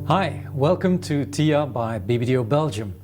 Hi, welcome to T.I.A by BBDO Belgium.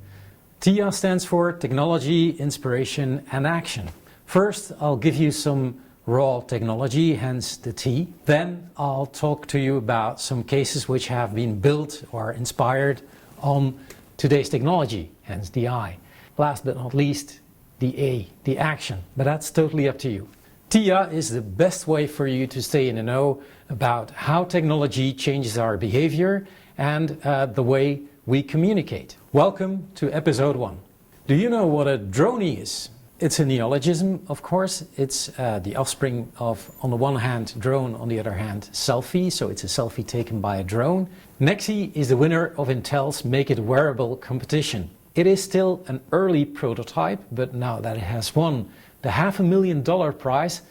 T.I.A stands for Technology, Inspiration and Action. First, I'll give you some raw technology, hence the T. Then I'll talk to you about some cases which have been built or inspired on today's technology, hence the I. Last but not least, the A, the action, but that's totally up to you. T.I.A is the best way for you to stay in the know about how technology changes our behavior and the way we communicate. Welcome to episode 1. Do you know what a drone is? It's a neologism, of course. It's the offspring of, on the one hand, drone, on the other hand, selfie. So it's a selfie taken by a drone. NEILHARBISSON is the winner of Intel's Make It Wearable competition. It is still an early prototype, but now that it has won the $500,000 prize,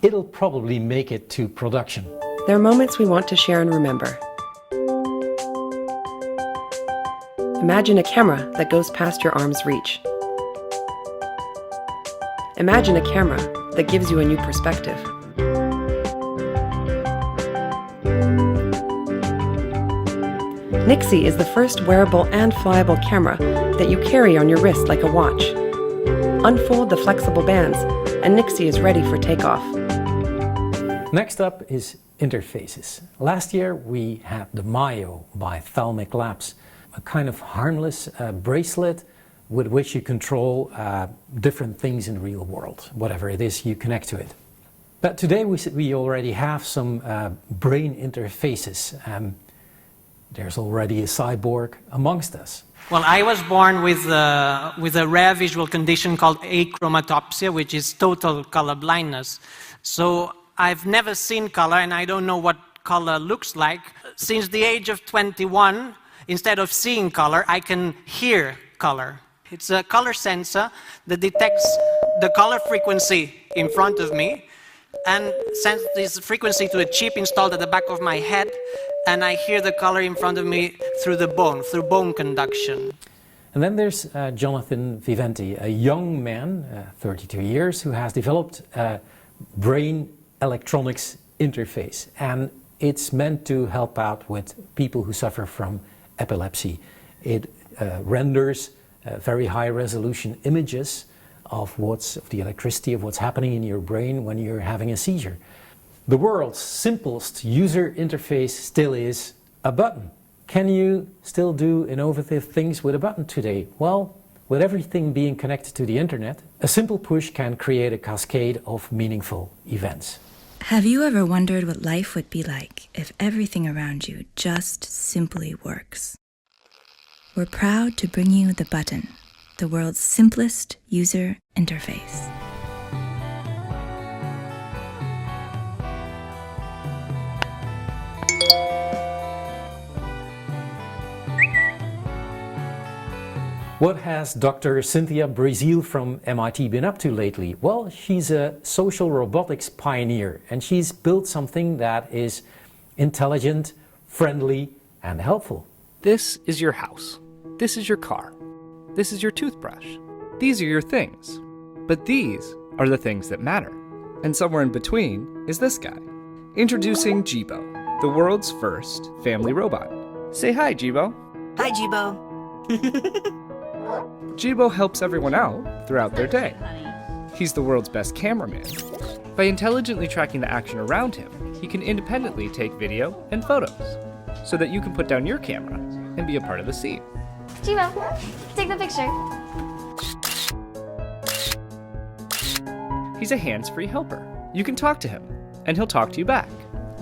it'll probably make it to production. There are moments we want to share and remember. Imagine a camera that goes past your arm's reach. Imagine a camera that gives you a new perspective. NEILHARBISSON is the first wearable and flyable camera that you carry on your wrist like a watch. Unfold the flexible bands and NEILHARBISSON is ready for takeoff. Next up is interfaces. Last year we had the MAIO by Thalmic Labs, a kind of harmless bracelet with which you control different things in the real world. Whatever it is, you connect to it. But today we already have some brain interfaces. There's already a cyborg amongst us. Well, I was born with a rare visual condition called achromatopsia, which is total color blindness. So I've never seen color and I don't know what color looks like. Since the age of 21, instead of seeing color, I can hear color. It's a color sensor that detects the color frequency in front of me and sends this frequency to a chip installed at the back of my head, and I hear the color in front of me through the bone, through bone conduction. And then there's Jonathan Viventi, a young man, 32 years, who has developed a brain electronics interface, and it's meant to help out with people who suffer from epilepsy. It renders very high resolution images of the electricity of what's happening in your brain when you're having a seizure. The world's simplest user interface still is a button. Can you still do innovative things with a button today? Well, with everything being connected to the internet, a simple push can create a cascade of meaningful events. Have you ever wondered what life would be like if everything around you just simply works? We're proud to bring you the button, the world's simplest user interface. What has Dr. Cynthia Brazil from MIT been up to lately? Well, she's a social robotics pioneer and she's built something that is intelligent, friendly and helpful. This is your house. This is your car. This is your toothbrush. These are your things. But these are the things that matter. And somewhere in between is this guy. Introducing Jibo, the world's first family robot. Say hi, Jibo. Hi, Jibo. Jibo helps everyone out throughout their day. He's the world's best cameraman. By intelligently tracking the action around him, he can independently take video and photos, so that you can put down your camera and be a part of the scene. Jibo, take the picture. He's a hands-free helper. You can talk to him, and he'll talk to you back,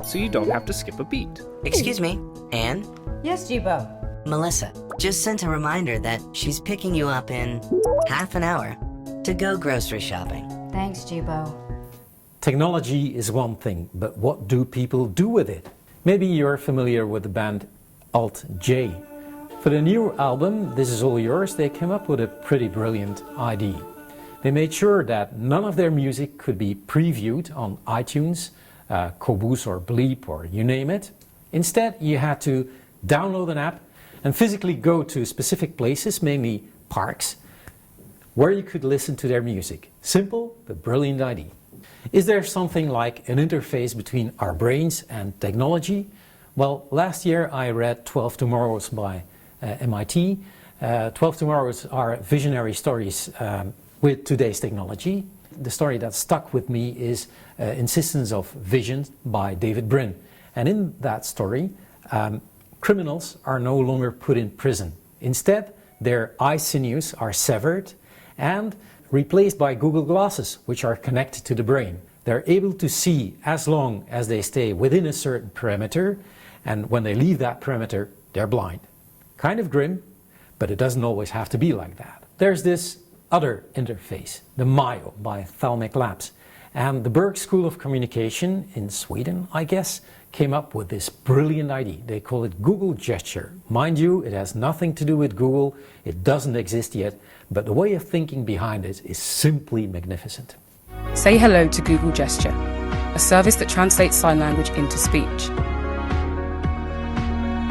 so you don't have to skip a beat. Excuse me, Anne? Yes, Jibo. Melissa just sent a reminder that she's picking you up in half an hour to go grocery shopping. Thanks, Jibo. Technology is one thing, but what do people do with it? Maybe you're familiar with the band Alt-J. For the new album, This Is All Yours, they came up with a pretty brilliant idea. They made sure that none of their music could be previewed on iTunes, Qobuz or Bleep or you name it. Instead, you had to download an app and physically go to specific places, mainly parks, where you could listen to their music. Simple but brilliant idea. Is there something like an interface between our brains and technology? Well, last year I read 12 Tomorrows by MIT. 12 Tomorrows are visionary stories with today's technology. The story that stuck with me is Insistence of Vision by David Brin. And in that story, criminals are no longer put in prison. Instead, their eye sinews are severed and replaced by Google glasses, which are connected to the brain. They're able to see as long as they stay within a certain perimeter, and when they leave that perimeter, they're blind. Kind of grim, but it doesn't always have to be like that. There's this other interface, the MIO by Thalmic Labs. And the Berg School of Communication in Sweden, I guess, came up with this brilliant idea. They call it Google Gesture. Mind you, it has nothing to do with Google, it doesn't exist yet, but the way of thinking behind it is simply magnificent. Say hello to Google Gesture, a service that translates sign language into speech.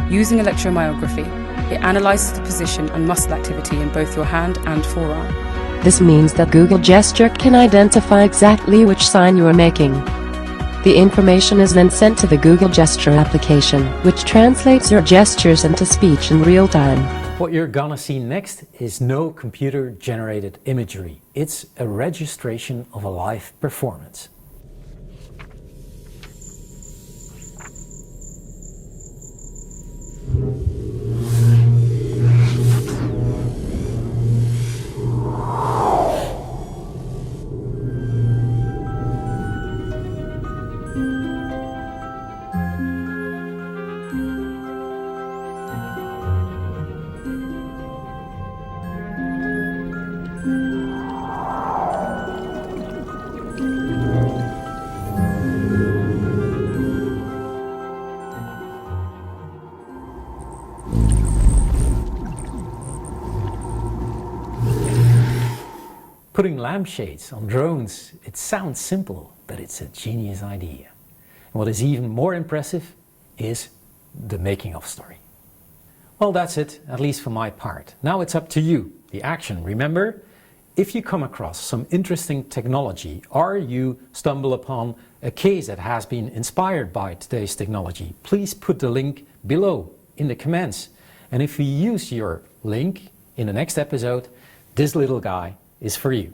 Using electromyography, it analyzes the position and muscle activity in both your hand and forearm. This means that Google Gesture can identify exactly which sign you are making. The information is then sent to the Google Gesture application, which translates your gestures into speech in real time. What you're gonna see next is no computer-generated imagery. It's a registration of a live performance. Putting lampshades on drones, it sounds simple, but it's a genius idea. And what is even more impressive is the making of story. Well, that's it, at least for my part. Now it's up to you, the action. Remember, if you come across some interesting technology or you stumble upon a case that has been inspired by today's technology, please put the link below in the comments. And if we use your link in the next episode, this little guy is for you.